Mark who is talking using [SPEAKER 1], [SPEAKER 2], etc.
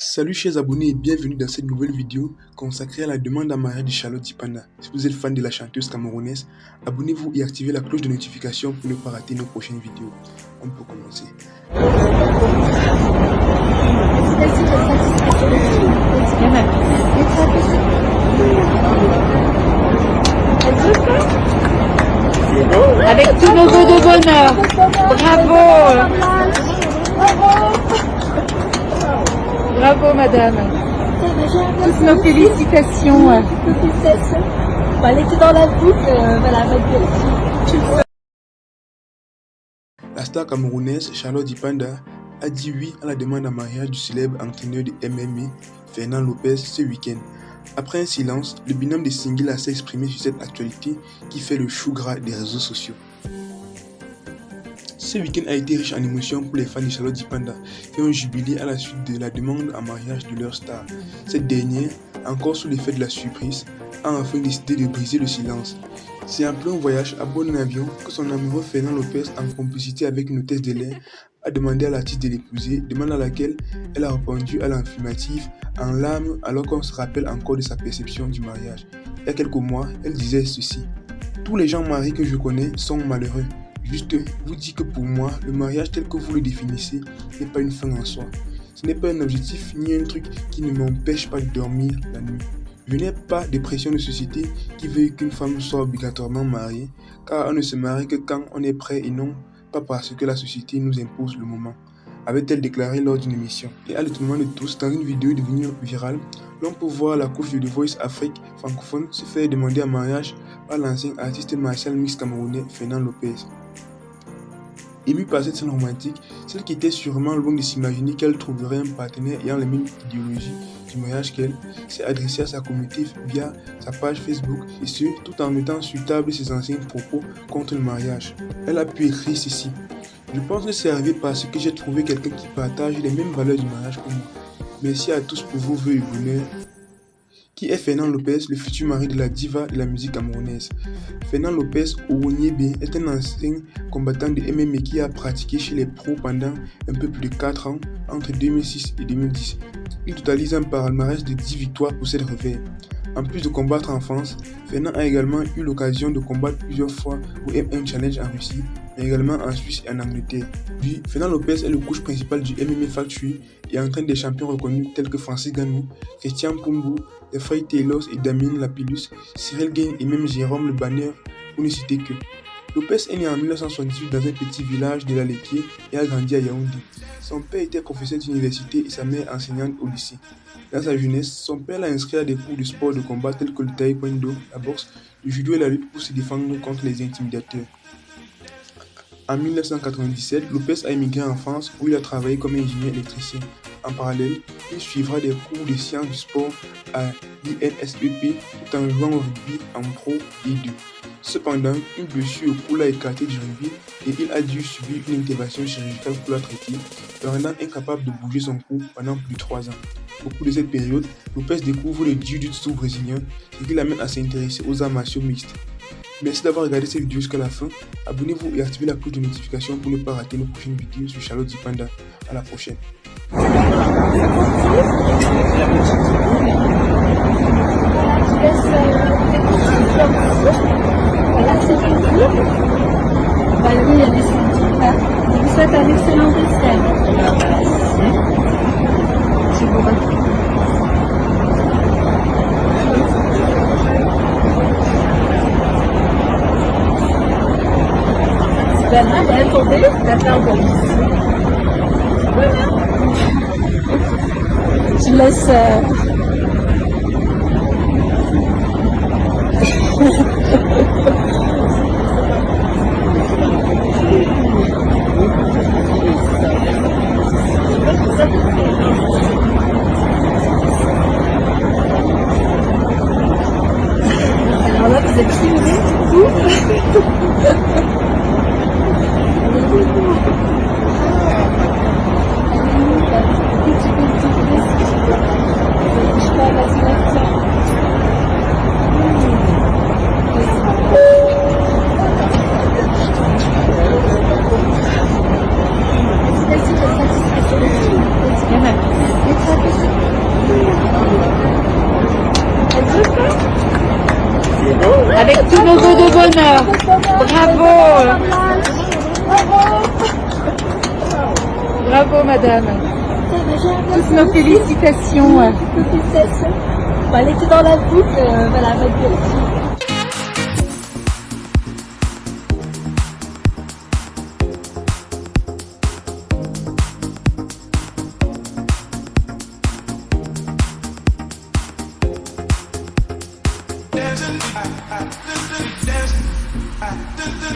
[SPEAKER 1] Salut chers abonnés et bienvenue dans cette nouvelle vidéo consacrée à la demande en mariage de Charlotte Dipanda. Si vous êtes fan de la chanteuse camerounaise, abonnez-vous et activez la cloche de notification pour ne pas rater nos prochaines vidéos. On peut commencer.
[SPEAKER 2] Avec tous nos voeux de bonheur. Bravo. Bravo madame. Toutes nos félicitations.
[SPEAKER 3] Elle était dans la boucle, voilà,
[SPEAKER 1] La star camerounaise Charlotte Dipanda a dit oui à la demande en mariage du célèbre entraîneur de MMA Fernand Lopez ce week-end. Après un silence, le binôme des singles a s'exprimé sur cette actualité qui fait le chou gras des réseaux sociaux. Ce week-end a été riche en émotions pour les fans de Charlotte Dipanda qui ont jubilé à la suite de la demande en mariage de leur star. Cette dernière, encore sous l'effet de la surprise, a enfin décidé de briser le silence. C'est en plein voyage à bord d'un avion que son amoureux Fernand Lopez, en complicité avec une hôtesse de l'air, a demandé à l'artiste de l'épouser, demande à laquelle elle a répondu à l'affirmative en larmes alors qu'on se rappelle encore de sa perception du mariage. Il y a quelques mois, elle disait ceci: « Tous les gens mariés que je connais sont malheureux. Juste vous dis que pour moi, le mariage tel que vous le définissez n'est pas une fin en soi. Ce n'est pas un objectif ni un truc qui ne m'empêche pas de dormir la nuit. Je n'ai pas de pression de société qui veut qu'une femme soit obligatoirement mariée, car on ne se marie que quand on est prêt et non pas parce que la société nous impose le moment, avait-elle déclaré lors d'une émission. Et à l'étonnement de tous, dans une vidéo devenue virale, l'on peut voir la coach de The Voice Afrique francophone se faire demander en mariage par l'ancien artiste martial mix camerounais Fernand Lopez. Émue par cette scène romantique, celle qui était sûrement loin de s'imaginer qu'elle trouverait un partenaire ayant les mêmes idéologies du mariage qu'elle, s'est adressée à sa communauté via sa page Facebook, et ce, tout en mettant sur table ses anciens propos contre le mariage. Elle a pu écrire ceci: « Je pense que c'est arrivé parce que j'ai trouvé quelqu'un qui partage les mêmes valeurs du mariage que moi. Merci à tous pour vos vœux et bonheur. » Qui est Fernand Lopez, le futur mari de la diva de la musique camerounaise. Fernand Lopez Owoniebe est un ancien combattant de MMA qui a pratiqué chez les pros pendant un peu plus de 4 ans, entre 2006 et 2010. Il totalise un palmarès de 10 victoires pour cette revers. En plus de combattre en France, Fernand a également eu l'occasion de combattre plusieurs fois au M1 Challenge en Russie, mais également en Suisse et en Angleterre. Puis, Fernand Lopez est le coach principal du MMA Factory et entraîne des champions reconnus tels que Francis Ngannou, Christian Mpoumbo, Frey Taylor et Damien Lapillus, Cyril Gain et même Jérôme Le Banner, pour ne citer que. Lopez est né en 1978 dans un petit village de l'Alequier et a grandi à Yaoundé. Son père était professeur d'université et sa mère enseignante au lycée. Dans sa jeunesse, son père l'a inscrit à des cours de sport de combat tels que le taekwondo, la boxe, le judo et la lutte pour se défendre contre les intimidateurs. En 1997, Lopez a émigré en France où il a travaillé comme ingénieur électricien. En parallèle, il suivra des cours de sciences du sport à l'INSEP tout en jouant au rugby en Pro D2. Cependant, une blessure au cou l'a écarté du rugby et il a dû subir une intervention chirurgicale pour la traiter, le rendant incapable de bouger son cou pendant plus de 3 ans. Au cours de cette période, Lopez découvre le jiu-jitsu brésilien, ce qui l'amène à s'intéresser aux arts martiaux mixtes. Merci d'avoir regardé cette vidéo jusqu'à la fin. Abonnez-vous et activez la cloche de notification pour ne pas rater nos prochaines vidéos sur Charlotte Dipanda. À la prochaine.
[SPEAKER 3] il y a des sentiments. Je vous souhaite un excellent dessert. Je vous remercie. Bernard va tomber, la faire je laisse. Alors là, vous êtes filmés, Merci.
[SPEAKER 2] avec tous vos vœux de bonheur. Bravo. Bravo, madame. Toutes nos félicitations.
[SPEAKER 3] Félicitations. Bon, elle était dans la boucle, voilà, votre